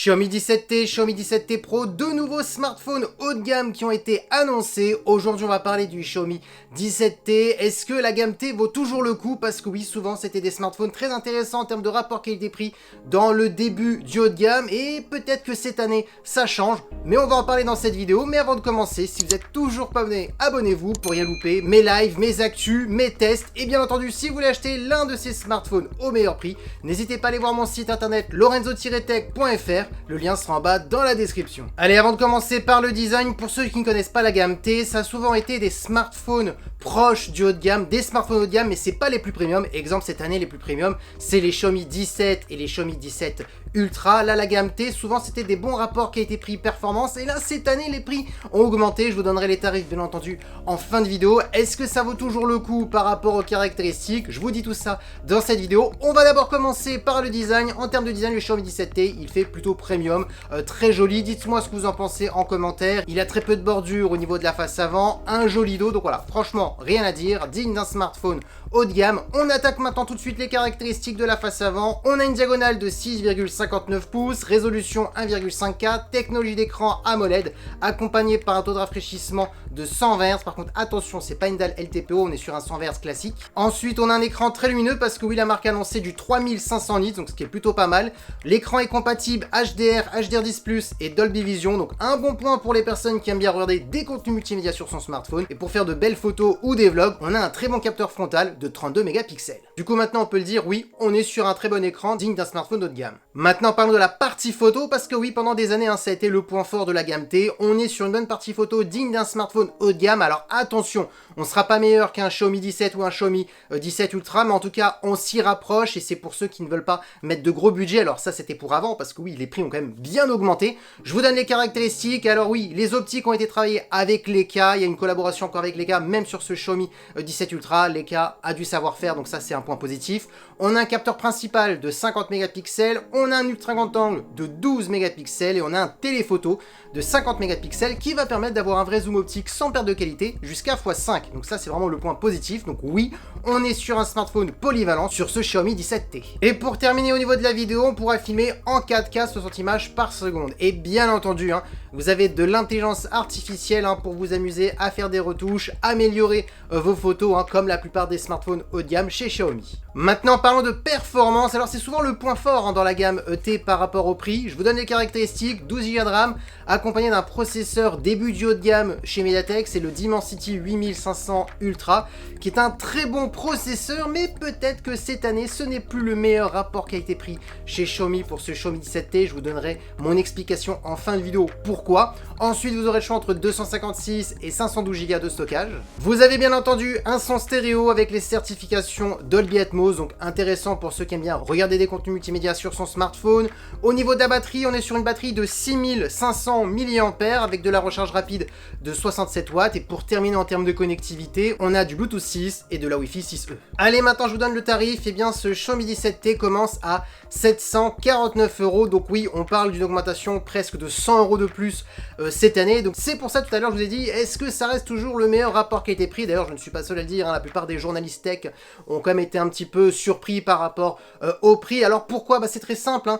Xiaomi 17T, Xiaomi 17T Pro, deux nouveaux smartphones haut de gamme qui ont été annoncés. Aujourd'hui, on va parler du Xiaomi 17T. Est-ce que la gamme T vaut toujours le coup? Parce que oui, souvent, c'était des smartphones très intéressants en termes de rapport qualité-prix dans le début du haut de gamme. Et peut-être que cette année, ça change. Mais on va en parler dans cette vidéo. Mais avant de commencer, si vous n'êtes toujours pas abonné, abonnez-vous pour rien louper. Mes lives, mes actus, mes tests. Et bien entendu, si vous voulez acheter l'un de ces smartphones au meilleur prix, n'hésitez pas à aller voir mon site internet lorenzo-tech.fr. Le lien sera en bas dans la description. Allez, avant de commencer par le design, pour ceux qui ne connaissent pas la gamme T, ça a souvent été des smartphones proches du haut de gamme, des smartphones haut de gamme, mais c'est pas les plus premium. Exemple, cette année, les plus premium, c'est les Xiaomi 17 et les Xiaomi 17 Ultra. Là, la gamme T, souvent, c'était des bons rapports qualité-prix performance. Et là, cette année, les prix ont augmenté. Je vous donnerai les tarifs, bien entendu, en fin de vidéo. Est-ce que ça vaut toujours le coup par rapport aux caractéristiques? Je vous dis tout ça dans cette vidéo. On va d'abord commencer par le design. En termes de design, le Xiaomi 17T, il fait plutôt premium, très joli. Dites-moi ce que vous en pensez en commentaire. Il a très peu de bordure au niveau de la face avant, un joli dos. Donc voilà, franchement, rien à dire. Digne d'un smartphone haut de gamme. On attaque maintenant tout de suite les caractéristiques de la face avant. On a une diagonale de 6,59 pouces, résolution 1,5K, technologie d'écran AMOLED, accompagné par un taux de rafraîchissement de 120 Hz. Par contre, attention, c'est pas une dalle LTPO, on est sur un 120 Hz classique. Ensuite, on a un écran très lumineux parce que oui, la marque a annoncé du 3500 nits, donc ce qui est plutôt pas mal. L'écran est compatible HDR, HDR10+, et Dolby Vision, donc un bon point pour les personnes qui aiment bien regarder des contenus multimédia sur son smartphone. Et pour faire de belles photos ou des vlogs, on a un très bon capteur frontal de 32 mégapixels. Du coup, maintenant, on peut le dire, oui, on est sur un très bon écran digne d'un smartphone haut de gamme. Maintenant, parlons de la partie photo, parce que oui, pendant des années, ça a été le point fort de la gamme T. On est sur une bonne partie photo digne d'un smartphone haut de gamme. Alors attention, on ne sera pas meilleur qu'un Xiaomi 17 ou un Xiaomi 17 Ultra, mais en tout cas, on s'y rapproche, et c'est pour ceux qui ne veulent pas mettre de gros budget. Alors ça, c'était pour avant, parce que oui, les prix ont quand même bien augmenté. Je vous donne les caractéristiques. Alors oui, les optiques ont été travaillées avec Leica. Il y a une collaboration encore avec Leica, même sur ce Xiaomi 17 Ultra. Leica a du savoir-faire, donc ça, c'est un point positif. On a un capteur principal de 50 mégapixels, on a un ultra grand angle de 12 mégapixels et on a un téléphoto de 50 mégapixels qui va permettre d'avoir un vrai zoom optique sans perte de qualité jusqu'à x5. Donc ça, c'est vraiment le point positif. Donc oui, on est sur un smartphone polyvalent sur ce Xiaomi 17T. Et pour terminer au niveau de la vidéo, on pourra filmer en 4K 60 images par seconde. Et bien entendu, vous avez de l'intelligence artificielle pour vous amuser à faire des retouches, améliorer vos photos, comme la plupart des smartphones haut de gamme chez Xiaomi. Maintenant, parlons de performance. Alors c'est souvent le point fort dans la gamme T par rapport au prix. Je vous donne les caractéristiques: 12 Go de RAM, accompagné d'un processeur début du haut de gamme chez MediaTek, c'est le Dimensity 8500 Ultra, qui est un très bon processeur, mais peut-être que cette année, ce n'est plus le meilleur rapport qualité-prix chez Xiaomi pour ce Xiaomi 17T. Je vous donnerai mon explication en fin de vidéo pourquoi. Ensuite, vous aurez le choix entre 256 et 512 Go de stockage. Vous avez bien entendu un son stéréo avec les certifications Dolby Atmos, donc intéressant pour ceux qui aiment bien regarder des contenus multimédia sur son smartphone. Au niveau de la batterie, on est sur une batterie de 6500 mAh avec de la recharge rapide de 67 watts. Et pour terminer en termes de connectivité, on a du Bluetooth 6 et de la Wi-Fi 6E. Allez, maintenant je vous donne le tarif. Et bien, ce Xiaomi 17T commence à 749 €. Donc oui, on parle d'une augmentation presque de 100 € de plus cette année. Donc c'est pour ça tout à l'heure je vous ai dit, est-ce que ça reste toujours le meilleur rapport qualité-prix? D'ailleurs, je ne suis pas seul à le dire, la plupart des journalistes tech ont quand même été un petit peu surpris par rapport au prix. Alors pourquoi? C'est très simple,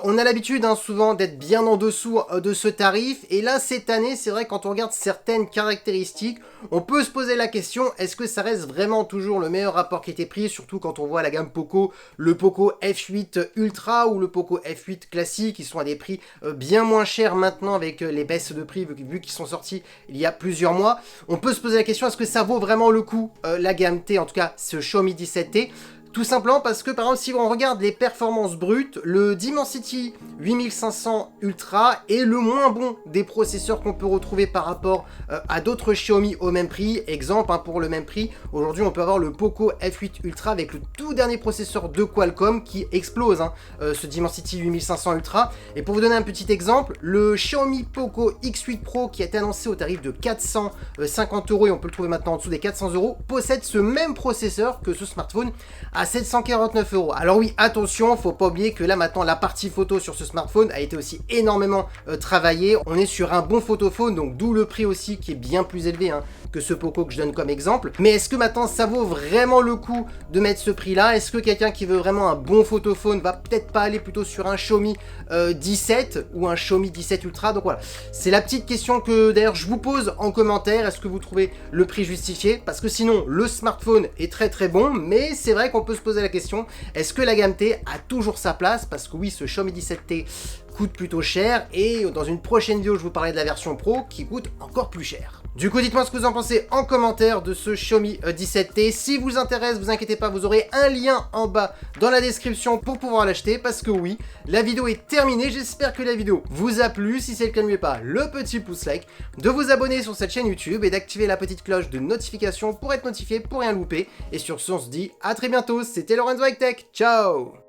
on a l'habitude souvent d'être bien en dessous de ce tarif, et là cette année, c'est vrai, quand on regarde certaines caractéristiques, on peut se poser la question, est-ce que ça reste vraiment toujours le meilleur rapport qualité-prix, surtout quand on voit la gamme Poco, le Poco F8 Ultra ou le Poco F8 classique, qui sont à des prix bien moins chers maintenant avec les baisses de prix vu qu'ils sont sortis il y a plusieurs mois. On peut se poser la question, est-ce que ça vaut vraiment le coup la gamme T, en tout cas ce Xiaomi 17T? Tout simplement parce que, par exemple, si on regarde les performances brutes, le Dimensity 8500 Ultra est le moins bon des processeurs qu'on peut retrouver par rapport à d'autres Xiaomi au même prix. Exemple, pour le même prix, aujourd'hui on peut avoir le Poco F8 Ultra avec le tout dernier processeur de Qualcomm qui explose ce Dimensity 8500 Ultra. Et pour vous donner un petit exemple, le Xiaomi Poco X8 Pro, qui a été annoncé au tarif de 450 € et on peut le trouver maintenant en dessous des 400 €, possède ce même processeur que ce smartphone à 749 €. Alors oui, attention, faut pas oublier que là maintenant la partie photo sur ce smartphone a été aussi énormément travaillée. On est sur un bon photophone, donc d'où le prix aussi qui est bien plus élevé que ce Poco que je donne comme exemple. Mais est-ce que maintenant ça vaut vraiment le coup de mettre ce prix-là? Est-ce que quelqu'un qui veut vraiment un bon photophone va peut-être pas aller plutôt sur un Xiaomi 17 ou un Xiaomi 17 Ultra? Donc voilà, c'est la petite question que d'ailleurs je vous pose en commentaire. Est-ce que vous trouvez le prix justifié? Parce que sinon, le smartphone est très très bon, mais c'est vrai qu'on peut se poser la question, est-ce que la gamme T a toujours sa place? Parce que oui, ce Xiaomi 17T coûte plutôt cher, et dans une prochaine vidéo, je vous parlerai de la version Pro qui coûte encore plus cher. Du coup, dites-moi ce que vous en pensez en commentaire de ce Xiaomi 17T. Si vous intéresse, vous inquiétez pas, vous aurez un lien en bas dans la description pour pouvoir l'acheter, parce que oui, la vidéo est terminée. J'espère que la vidéo vous a plu. Si c'est le cas, n'oubliez pas le petit pouce like, de vous abonner sur cette chaîne YouTube et d'activer la petite cloche de notification pour être notifié pour rien louper. Et sur ce, on se dit à très bientôt. C'était Lorenzo High Tech. Ciao!